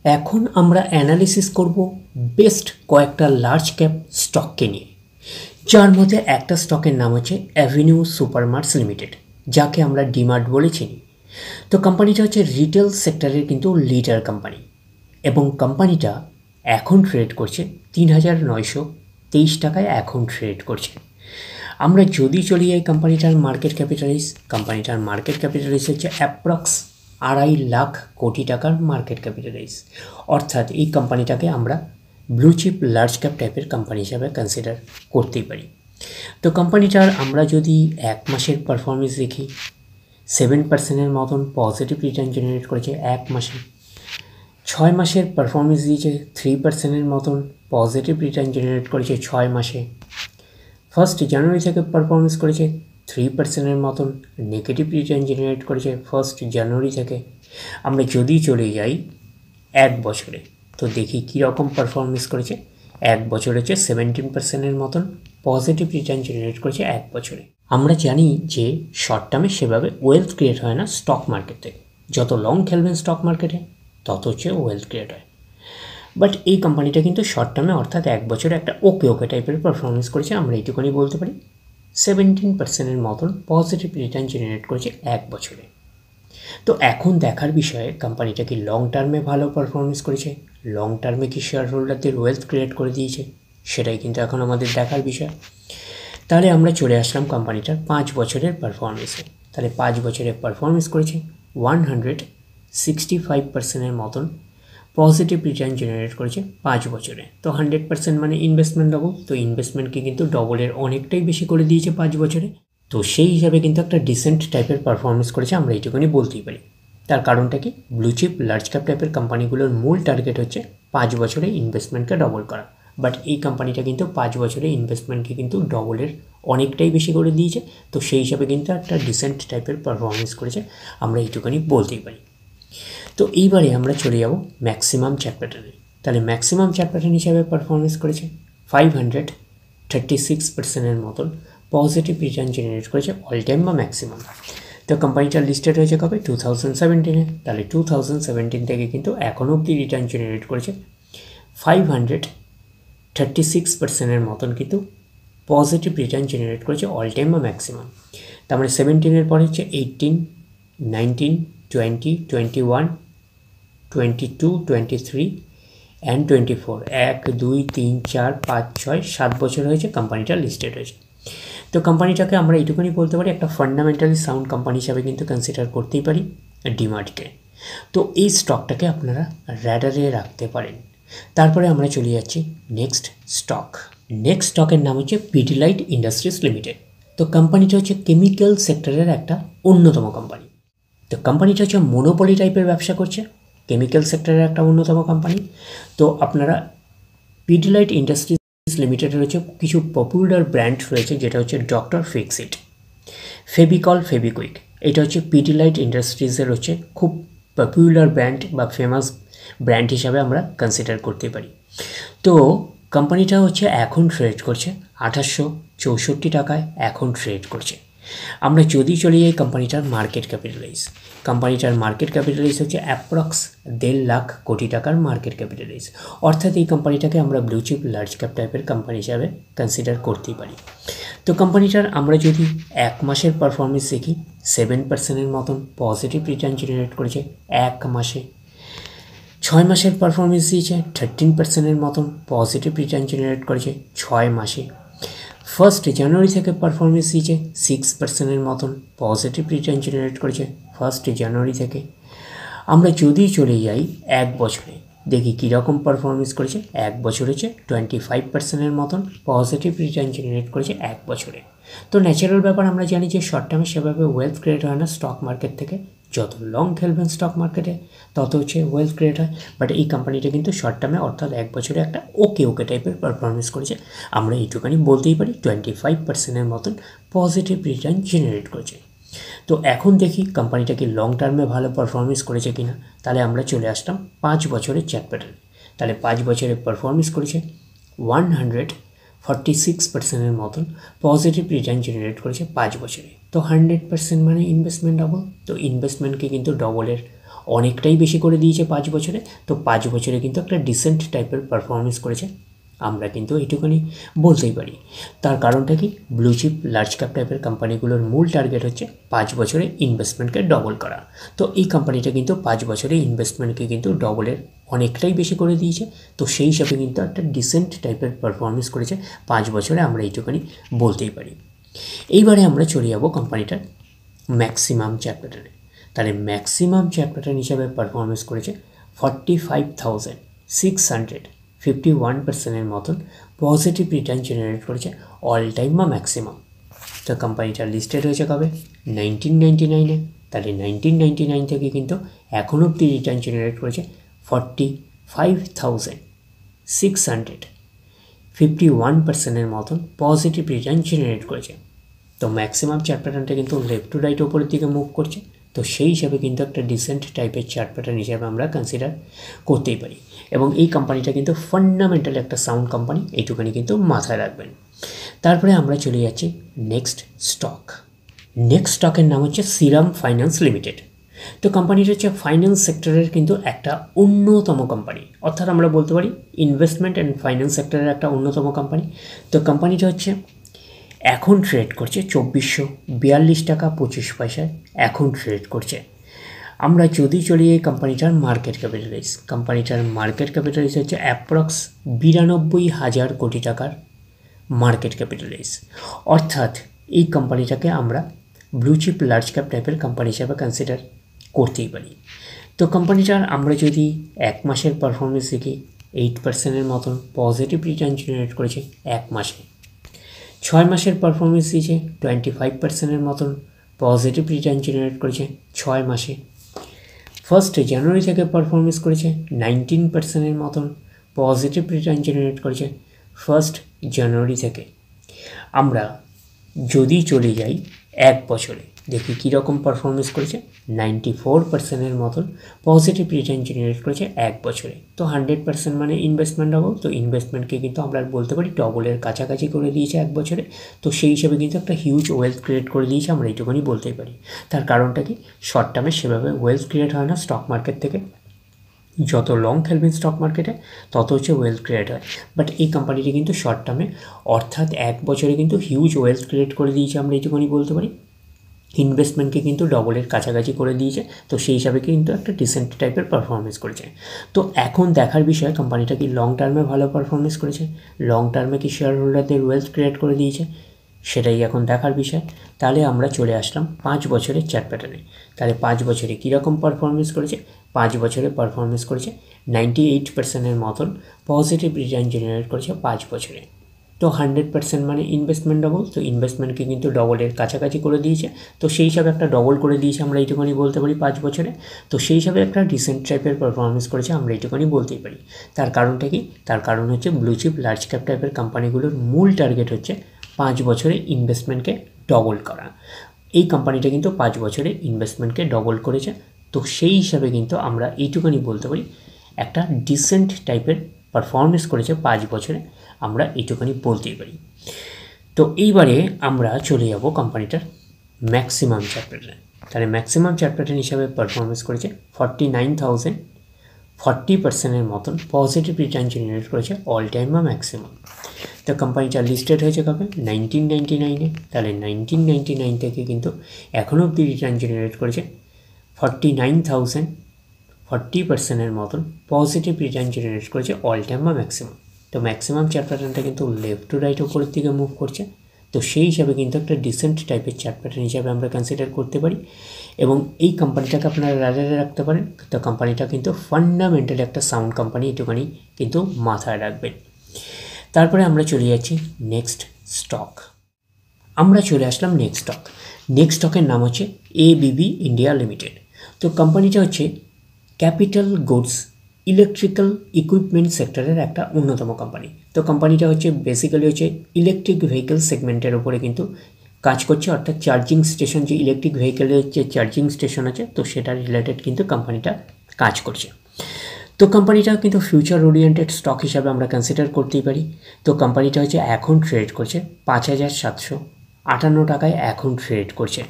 এখন আমরা অ্যানালিসিস করব বেস্ট কয়েকটা লার্জ ক্যাপ স্টককে নিয়ে, যার মধ্যে একটা স্টকের নাম হচ্ছে অ্যাভিনিউ সুপারমার্টস লিমিটেড, যাকে আমরা ডিমার্ট বলে চিনি। তো কোম্পানিটা হচ্ছে রিটেল সেক্টরের কিন্তু লিডার কোম্পানি, এবং কোম্পানিটা এখন ট্রেড করছে ৩,৯২৩ টাকায় এখন ট্রেড করছে। আমরা যদি চলি এই কোম্পানিটার মার্কেট ক্যাপিটালাইজ হচ্ছে অ্যাপ্রক্স ২.৫ লাখ কোটি টাকার মার্কেট ক্যাপিটালাইজ। অর্থাৎ এই কোম্পানিটাকে আমরা ব্লু চিপ লার্জ ক্যাপ টাইপের কোম্পানি হিসাবে কনসিডার করতেই পারি। তো কোম্পানিটার আমরা যদি এক মাসের পারফরমেন্স দেখি, 7% মতন পজিটিভ রিটার্ন জেনারেট করেছে এক মাসে। 6 মাসের পারফরমেন্স দিয়েছে 3% মতন পজিটিভ রিটার্ন জেনারেট করেছে 6 মাসে। 1 জানুয়ারি থেকে পারফরমেন্স করেছে 3% মতন নেগেটিভ রিটার্ন জেনারেট করেছে 1 জানুয়ারি থেকে। আমরা যদি চলে যাই এক বছরে, তো দেখি কীরকম পারফরমেন্স করেছে। এক বছর হচ্ছে 17% মতন পজিটিভ রিটার্ন জেনারেট করেছে এক বছরে। আমরা জানি যে শর্ট টার্মে সেভাবে ওয়েলথ ক্রিয়েট হয় না স্টক মার্কেট থেকে, যত লং খেলবেন স্টক মার্কেটে তত হচ্ছে ওয়েলথ ক্রিয়েট হয়। বাট এই কোম্পানিটা কিন্তু শর্ট টার্মে অর্থাৎ এক বছরে একটা ওকে টাইপের পারফরমেন্স করেছে, আমরা এইটুকুনি বলতে পারি। 17% মতন পজিটিভ রিটার্ন জেনারেট করেছে এক বছরে। তো এখন দেখার বিষয়ে কোম্পানিটা কি লং টার্মে ভালো পারফরমেন্স করেছে, লং টার্মে কি শেয়ার হোল্ডারদের ওয়েলথ ক্রিয়েট করে দিয়েছে, সেটাই কিন্তু এখন আমাদের দেখার বিষয়। তাহলে আমরা চলে আসলাম কোম্পানিটার 5 বছরের পারফরমেন্সে। তাহলে 5 বছরের পারফরমেন্স করেছে 165% মতন পজিটিভ রিটার্ন জেনারেট করেছে 5 বছরে। তো 100% মানে ইনভেস্টমেন্ট ডবল, তো ইনভেস্টমেন্টকে কিন্তু ডবলের অনেকটাই বেশি করে দিয়েছে 5 বছরে। তো সেই হিসাবে কিন্তু একটা ডিসেন্ট টাইপের পারফরমেন্স করেছে, আমরা এইটুকুনি বলতেই পারি। তার কারণটা কি, ব্লু চিপ লার্জ ক্যাপ টাইপের কোম্পানিগুলোর মূল টার্গেট হচ্ছে 5 বছরে ইনভেস্টমেন্টকে ডবল করা। বাট এই কোম্পানিটা কিন্তু 5 বছরে ইনভেস্টমেন্টকে কিন্তু ডবলের অনেকটাই বেশি করে দিয়েছে। তো সেই হিসাবে কিন্তু একটা ডিসেন্ট টাইপের পারফরমেন্স করেছে, আমরা এইটুকুনি বলতেই পারি। তো এইবারে আমরা চলে যাব ম্যাক্সিমাম চার্ট প্যাটার্নে। তাহলে ম্যাক্সিমাম চার্ট প্যাটার্ন হিসাবে পারফরমেন্স করেছে 536% মতন পজিটিভ রিটার্ন জেনারেট করেছে অল টাইম বা ম্যাক্সিমাম। তো কোম্পানিটা লিস্টেড হয়েছে কবে, 2017-এ। তাহলে 2017 থেকে কিন্তু এখনও অবধি রিটার্ন জেনারেট করেছে 536% মতন কিন্তু পজিটিভ রিটার্ন জেনারেট করেছে অল টাইম বা ম্যাক্সিমাম। তার মানে 17-এর পরে হচ্ছে 18, 19, 20, 21, 22, 23 অ্যান্ড 24। 1, 2, 3, 4, 5, 6, 7 বছর হয়েছে কোম্পানিটা লিস্টেড হয়েছে। তো কোম্পানিটাকে আমরা এইটুকুনি বলতে পারি একটা ফান্ডামেন্টালি সাউন্ড কোম্পানি হিসাবে কিন্তু কনসিডার করতেই পারি ডিমার্টকে। তো এই স্টকটাকে আপনারা র্যাডারে রাখতে পারেন। তারপরে আমরা চলে যাচ্ছি নেক্সট স্টকের নাম হচ্ছে পিডিলাইট ইন্ডাস্ট্রিজ লিমিটেড। তো কোম্পানিটা হচ্ছে কেমিক্যাল সেক্টরের একটা অন্যতম কোম্পানি। তো কোম্পানিটা হচ্ছে মোনোপলি টাইপের ব্যবসা করছে, কেমিক্যাল সেক্টরের একটা অন্যতম কোম্পানি। তো আপনারা পিডিলাইট ইন্ডাস্ট্রিজ লিমিটেডের হচ্ছে কিছু পপুলার ব্র্যান্ড রয়েছে, যেটা হচ্ছে ডক্টর ফিক্সিট, ফেভিকল, ফেভিকুইক। এটা হচ্ছে পিডিলাইট ইন্ডাস্ট্রিজের হচ্ছে খুব পপুলার ব্র্যান্ড বা ফেমাস ব্র্যান্ড হিসাবে আমরা কনসিডার করতে পারি। তো কোম্পানিটা হচ্ছে এখন ট্রেড করছে 2864 টাকায় এখন ট্রেড করছে। আমরা যদি চলে যাই কোম্পানিটার মার্কেট ক্যাপিটালাইজ হচ্ছে অ্যাপ্রক্স 1.5 লাখ কোটি টাকার মার্কেট ক্যাপিটালাইজ। অর্থাৎ এই কোম্পানিটাকে আমরা ব্লু চিপ লার্জ ক্যাপ টাইপের কোম্পানি হিসাবে কনসিডার করতেই পারি। তো কোম্পানিটার আমরা যদি এক মাসের পারফরমেন্স দেখি, 7% মতন পজিটিভ রিটার্ন জেনারেট করেছে এক মাসে। 6 মাসের পারফরমেন্স দিয়েছে 13% মতন পজিটিভ রিটার্ন জেনারেট করেছে 6 মাসে। 1 জানুয়ারি থেকে পারফরমেন্স দিয়েছে 6% মতন পজিটিভ রিটার্ন জেনারেট করেছে 1 জানুয়ারি থেকে। আমরা যদি চলে যাই এক বছরে, দেখি কীরকম পারফরমেন্স করেছে। এক বছর হচ্ছে 25% মতন পজিটিভ রিটার্ন জেনারেট করেছে এক বছরে। তো ন্যাচারাল ব্যাপার, আমরা জানি যে শর্ট টার্মে সেভাবে ওয়েলথ ক্রিয়েট হয় না স্টক মার্কেট থেকে, যত লং খেলবেন স্টক মার্কেটে তত হচ্ছে ওয়েলথ ক্রিয়েট হয়। বাট এই কোম্পানিটা কিন্তু শর্ট টার্মে অর্থাৎ এক বছরে একটা ওকে টাইপের পারফরমেন্স করেছে, আমরা এইটুখানি বলতেই পারি। 25% মতন পজিটিভ রিটার্ন জেনারেট করেছে। তো এখন দেখি কোম্পানিটা কি লং টার্মে ভালো পারফরমেন্স করেছে কিনা। তাহলে আমরা চলে আসলাম 5 বছরের চার্ট প্যাটার্নে। তাহলে 5 বছরে পারফরমেন্স করেছে 146% মতন পজিটিভ রিটার্ন জেনারেট করেছে 5 বছরে। তো 100% মানে ইনভেস্টমেন্ট ডবল, তো ইনভেস্টমেন্টকে কিন্তু ডবলের অনেকটাই বেশি করে দিয়েছে 5 বছরে। তো 5 বছরে কিন্তু একটা ডিসেন্ট টাইপের পারফরমেন্স করেছে, আমরা কিন্তু এইটুকুনি বলতেই পারি। তার কারণটা কি, ব্লু চিপ লার্জ ক্যাপ টাইপের কোম্পানিগুলোর মূল টার্গেট হচ্ছে 5 বছরে ইনভেস্টমেন্টকে ডবল করা। তো এই কোম্পানিটা কিন্তু 5 বছরে ইনভেস্টমেন্টকে কিন্তু ডবলের অনেকটাই বেশি করে দিয়েছে। তো সেই হিসাবে কিন্তু একটা ডিসেন্ট টাইপের পারফরমেন্স করেছে 5 বছরে, আমরা এইটুকুনি বলতেই পারি। এইবারে আমরা চলে যাবো কোম্পানিটার ম্যাক্সিমাম চার্ট প্যাটার্নে। তাহলে ম্যাক্সিমাম চার্ট প্যাটার্ন হিসাবে পারফরমেন্স করেছে 45,651% মতন পজিটিভ রিটার্ন জেনারেট করেছে অল টাইম বা ম্যাক্সিমাম। তো কোম্পানিটা লিস্টেড হয়েছে কবে, 1999-এ। তাহলে 1999 থেকে কিন্তু এখন অবধি রিটার্ন জেনারেট করেছে 45,651% মতন পজিটিভ রিটার্ন জেনারেট করেছে। তো ম্যাক্সিমাম চার্ট প্যাটার্নটা কিন্তু লেফট টু রাইট ওপরের দিকে মুভ করছে। তো সেই হিসাবে কিন্তু একটা ডিসেন্ট টাইপের চার্ট প্যাটার্ন হিসাবে আমরা কনসিডার করতেই পারি। এবং এই কোম্পানিটা কিন্তু ফান্ডামেন্টাল একটা সাউন্ড কোম্পানি, এইটুখানি কিন্তু মাথায় রাখবেন। তারপরে আমরা চলে যাচ্ছি নেক্সট স্টক। নেক্সট স্টকের নাম হচ্ছে শ্রীরাম ফাইন্যান্স লিমিটেড। তো কোম্পানিটা হচ্ছে ফাইন্যান্স সেক্টরের কিন্তু একটা অন্যতম কোম্পানি, অর্থাৎ আমরা বলতে পারি ইনভেস্টমেন্ট অ্যান্ড ফাইন্যান্স সেক্টরের একটা অন্যতম কোম্পানি। তো কোম্পানিটা হচ্ছে এখন ট্রেড করছে 2442 টাকা 25 পয়সায় এখন ট্রেড করছে। আমরা যদি চলি এই কোম্পানিটার মার্কেট ক্যাপিটালাইজ, কোম্পানিটার মার্কেট ক্যাপিটালাইজ হচ্ছে অ্যাপ্রক্স 92,000 কোটি টাকার মার্কেট ক্যাপিটালাইজ। অর্থাৎ এই কোম্পানিটাকে আমরা ব্লু চিপ লার্জ ক্যাপ টাইপের কোম্পানি হিসাবে কনসিডার করতেই পারি। তো কোম্পানিটার আমরা যদি 1 মাসের পারফরমেন্স দেখি, 8%-এর মতন পজিটিভ রিটার্ন জেনারেট করেছে 1 মাসে। 6 মাসের পারফরমেন্স দিয়েছে 25%-এর মতন পজিটিভ রিটার্ন জেনারেট করেছে 6 মাসে। 1 জানুয়ারি থেকে পারফরমেন্স করেছে 19%-এর মতন পজিটিভ রিটার্ন জেনারেট করেছে 1 জানুয়ারি থেকে। আমরা যদি চলে যাই 1 বছরে, দেখি কীরকম পারফরমেন্স করেছে, 94%-এর মতন পজিটিভ রিটার্ন জেনারেট করেছে 1 বছরে। তো 100% মানে ইনভেস্টমেন্ট ডবল, তো ইনভেস্টমেন্টকে কিন্তু আমরা বলতে পারি ডবলের কাছাকাছি করে দিয়েছে 1 বছরে। তো সেই হিসাবে কিন্তু একটা হিউজ ওয়েলথ ক্রিয়েট করে দিয়েছে, আমরা এইটুকুনি বলতেই পারি। তার কারণটা কি, শর্ট টার্মে সেভাবে ওয়েলথ ক্রিয়েট হয় না স্টক মার্কেট থেকে, যত লং খেলবেন স্টক মার্কেটে তত হচ্ছে ওয়েলথ ক্রিয়েট হয়। বাট এই কোম্পানিটি কিন্তু শর্ট টার্মে অর্থাৎ 1 বছরে কিন্তু হিউজ ওয়েলথ ক্রিয়েট করে দিয়েছে, আমরা এইটুকুনি বলতে পারি। ইনভেস্টমেন্টকে কিন্তু ডবলের কাছাকাছি করে দিয়েছে। তো সেই হিসাবে কিন্তু একটা ডিসেন্ট টাইপের পারফরমেন্স করেছে। তো এখন দেখার বিষয় কোম্পানিটা কি লং টার্মে ভালো পারফরমেন্স করেছে, লং টার্মে কি শেয়ার হোল্ডারদের ওয়েলথ ক্রিয়েট করে দিয়েছে, সেটাই এখন দেখার বিষয়। তাহলে আমরা চলে আসলাম 5 বছরের চার্ট প্যাটার্নে। তাহলে 5 বছরে কীরকম পারফরমেন্স করেছে, 5 বছরে পারফরমেন্স করেছে 98%-এর মতন পজিটিভ রিটার্ন জেনারেট করেছে 5 বছরে। তো 100% মানে ইনভেস্টমেন্ট ডবল, তো ইনভেস্টমেন্টকে কিন্তু ডবলের কাছাকাছি করে দিয়েছে। তো সেই হিসাবে একটা ডবল করে দিয়েছে, আমরা এইটুকুনি বলতে পারি 5 বছরে। তো সেই হিসাবে একটা ডিসেন্ট টাইপের পারফরমেন্স করেছে, আমরা এইটুকুনি বলতেই পারি। তার কারণটা কি, তার কারণ হচ্ছে ব্লু চিপ লার্জ ক্যাপ টাইপের কোম্পানিগুলোর মূল টার্গেট হচ্ছে 5 বছরে ইনভেস্টমেন্টকে ডবল করা। এই কোম্পানিটা কিন্তু 5 বছরে ইনভেস্টমেন্টকে ডবল করেছে। তো সেই হিসাবে কিন্তু আমরা এইটুকুনি বলতে পারি একটা ডিসেন্ট টাইপের পারফরমেন্স করেছে 5 বছরে, আমরা এইটুকুনি বলতেই পারি। তো এইবারে আমরা চলে যাব কোম্পানিটার ম্যাক্সিমাম চার্ট প্যাটার্ন। তাহলে ম্যাক্সিমাম চার্ট প্যাটার্ন হিসাবে পারফরমেন্স করেছে 49,040%-এর মতন পজিটিভ রিটার্ন জেনারেট করেছে অল টাইম বা ম্যাক্সিমাম। তো কোম্পানিটা লিস্টেড হয়েছে কবে, 1999-এ। তাহলে 1999 থেকে কিন্তু এখনও অবধি রিটার্ন জেনারেট করেছে 49,040%-এর মতন পজিটিভ রিটার্ন জেনারেট করেছে অল টাইম বা ম্যাক্সিমাম। তো ম্যাক্সিমাম চার্ট প্যাটার্নটা কিন্তু লেফট টু রাইট ওপরের দিকে মুভ করছে। তো সেই হিসাবে কিন্তু একটা ডিসেন্ট টাইপের চার্ট প্যাটার্ন হিসাবে আমরা কনসিডার করতে পারি। এবং এই কোম্পানিটাকে আপনারা রাডারে রাখতে পারেন। তো কোম্পানিটা কিন্তু ফান্ডামেন্টালি একটা সাউন্ড কোম্পানি, একটুখানি কিন্তু মাথায় রাখবেন। তারপরে আমরা চলে যাচ্ছি নেক্সট স্টক। আমরা চলে আসলাম নেক্সট স্টক। নেক্সট স্টকের নাম হচ্ছে এবিবি ইন্ডিয়া লিমিটেড। তো কোম্পানিটা হচ্ছে ক্যাপিটাল গুডস ইলেকট্রিক্যাল ইকুইপমেন্ট সেক্টরের একটা অন্যতম কোম্পানি। তো কোম্পানিটা হচ্ছে বেসিক্যালি হচ্ছে ইলেকট্রিক ভেহিকেল সেগমেন্টের ওপরে কিন্তু কাজ করছে, অর্থাৎ চার্জিং স্টেশন, যে ইলেকট্রিক ভেহিকেলের যে চার্জিং স্টেশন আছে তো সেটার রিলেটেড কিন্তু কোম্পানিটা কাজ করছে। তো কোম্পানিটা কিন্তু ফিউচার ওরিয়েন্টেড স্টক হিসাবে আমরা কনসিডার করতেই পারি। তো কোম্পানিটা হচ্ছে এখন ট্রেড করছে 5,758 টাকায় এখন ট্রেড করছে।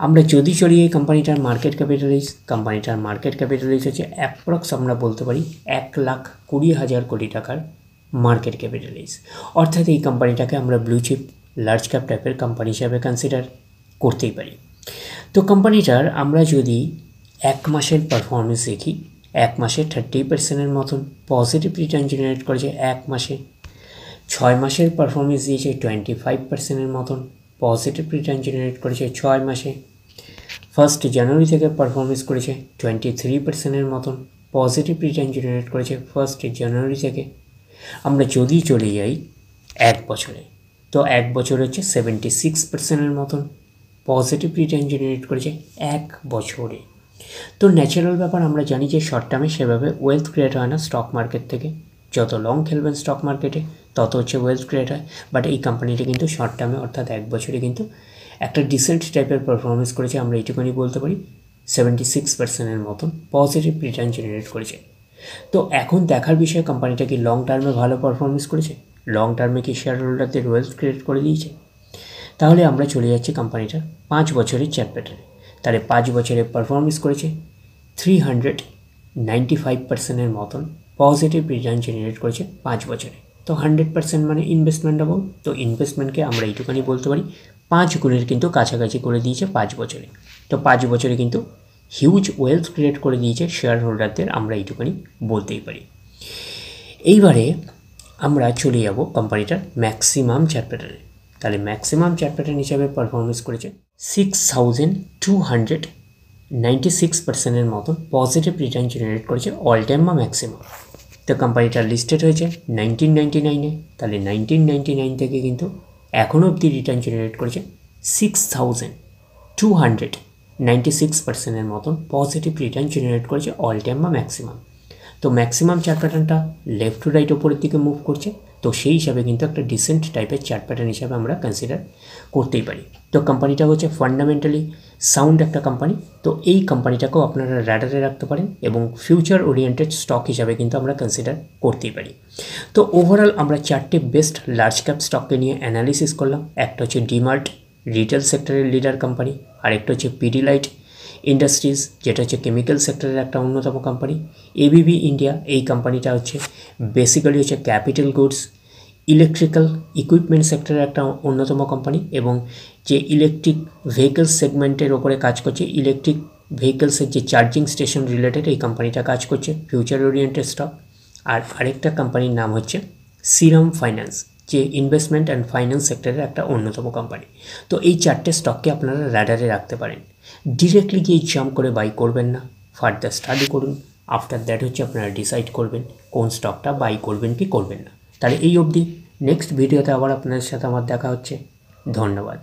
আমরা যদি চলি এই কোম্পানিটার মার্কেট ক্যাপিটালাইজ হচ্ছে অ্যাপ্রক্স আমরা বলতে পারি 1,20,000 কোটি টাকার মার্কেট ক্যাপিটালাইজ। অর্থাৎ এই কোম্পানিটাকে আমরা ব্লু চিপ লার্জ ক্যাপ টাইপের কোম্পানি হিসাবে কনসিডার করতেই পারি। তো কোম্পানিটার আমরা যদি 1 মাসের পারফরমেন্স দেখি, 1 মাসে 30% মতন পজিটিভ রিটার্ন জেনারেট করেছে 1 মাসে। 6 মাসের পারফরমেন্স দিয়েছে 25% মতন পজিটিভ রিটার্ন জেনারেট করেছে 6 মাসে। 1 জানুয়ারি থেকে পারফরমেন্স করেছে 23% মতন পজিটিভ রিটার্ন জেনারেট করেছে 1 জানুয়ারি থেকে। আমরা যদি চলে যাই 1 বছরে, তো 1 বছর হচ্ছে 76% মতন পজিটিভ রিটার্ন জেনারেট করেছে 1 বছরে। তো ন্যাচারাল ব্যাপার, আমরা জানি যে শর্ট টার্মে সেভাবে ওয়েলথ ক্রিয়েট হয় না স্টক মার্কেট থেকে। যত লং খেলবেন স্টক মার্কেটে তত হচ্ছে ওয়েলথ ক্রিয়েট হয়। বাট এই কোম্পানিটি কিন্তু শর্ট টার্মে অর্থাৎ 1 বছরে কিন্তু একটা ডিসেন্ট টাইপের পারফরমেন্স করেছে। আমরা এইটুকুনি বলতে পারি 76% মতন পজিটিভ রিটার্ন জেনারেট করেছে। তো এখন দেখার বিষয় কোম্পানিটা কি লং টার্মে ভালো পারফরমেন্স করেছে, লং টার্মে কি শেয়ার হোল্ডারদের ওয়েলথ ক্রিয়েট করে দিয়েছে। তাহলে আমরা চলে যাচ্ছি কোম্পানিটার 5 বছরের চার্ট প্যাটার্নে। তাহলে 5 বছরে পারফরমেন্স করেছে 395% মতন পজিটিভ রিটার্ন জেনারেট করেছে 5 বছরে। তো 100% মানে ইনভেস্টমেন্ট অ্যামাউন্ট, তো ইনভেস্টমেন্টকে আমরা এইটুখানি বলতে পারি 5 গুণের কিন্তু কাছাকাছি করে দিয়েছে 5 বছরে। তো 5 বছরে কিন্তু হিউজ ওয়েলথ ক্রিয়েট করে দিয়েছে শেয়ার হোল্ডারদের, আমরা এইটুখানি বলতেই পারি। এইবারে আমরা চলে যাব কোম্পানিটার ম্যাক্সিমাম চার্ট প্যাটার্নে। তাহলে ম্যাক্সিমাম চার্ট প্যাটার্ন হিসাবে পারফরমেন্স করেছে 6,296% মতন পজিটিভ রিটার্ন জেনারেট করেছে অল টাইম বা ম্যাক্সিমাম। তো কোম্পানিটা লিস্টেড হয়েছে 1999-এ। তাহলে 1999 থেকে কিন্তু এখনও অবধি রিটার্ন জেনারেট করেছে 6,296% মতন পজিটিভ রিটার্ন জেনারেট করেছে অল টাইম বা ম্যাক্সিমাম। তো ম্যাক্সিমাম চার্ট প্যাটার্নটা লেফট টু রাইট ওপরের দিকে মুভ করছে, তো সেই হিসাবে কিন্তু একটা ডিসেন্ট টাইপের চার্ট প্যাটার্ন হিসাবে আমরা কনসিডার করতেই পারি। তো কোম্পানিটা হচ্ছে ফান্ডামেন্টালি সাউন্ড একটা কোম্পানি। তো এই কোম্পানিটাকেও আপনারা র্যাডারে রাখতে পারেন এবং ফিউচার ওরিয়েন্টেড স্টক হিসাবে কিন্তু আমরা কনসিডার করতেই পারি। তো ওভারঅল আমরা 4টে বেস্ট লার্জ ক্যাপ স্টককে নিয়ে অ্যানালিসিস করলাম। একটা হচ্ছে ডিমার্ট, রিটেল সেক্টরের লিডার কোম্পানি, আরেকটা হচ্ছে পিডিলাইট ইন্ডাস্ট্রিজ, যেটা হচ্ছে কেমিক্যাল সেক্টরের একটা অন্যতম কোম্পানি। এবিবি ইন্ডিয়া, এই কোম্পানিটা হচ্ছে বেসিক্যালি হচ্ছে ক্যাপিটাল গুডস ইলেকট্রিক্যাল ইকুইপমেন্ট সেক্টরের একটা অন্যতম কোম্পানি এবং যে ইলেকট্রিক ভেহিকলস সেগমেন্টের ওপরে কাজ করছে, ইলেকট্রিক ভেহিকলসের যে চার্জিং স্টেশন রিলেটেড এই কোম্পানিটা কাজ করছে, ফিউচার ওরিয়েন্টেড স্টক। আর আরেকটা কোম্পানির নাম হচ্ছে সিরাম ফাইন্যান্স, যে ইনভেস্টমেন্ট অ্যান্ড ফাইন্যান্স সেক্টরের একটা অন্যতম কোম্পানি। তো এই 4টে স্টককে আপনারা র্যাডারে রাখতে পারেন। ডিরেক্টলি গিয়ে জাম্প করে বাই করবেন না, ফার্দার স্টাডি করুন। আফটার দ্যাট হচ্ছে আপনারা ডিসাইড করবেন কোন স্টকটা বাই করবেন কি করবেন না। তাহলে এই অবধি, নেক্সট ভিডিওতে আবার আপনাদের সাথে আমার দেখা হচ্ছে। ধন্যবাদ।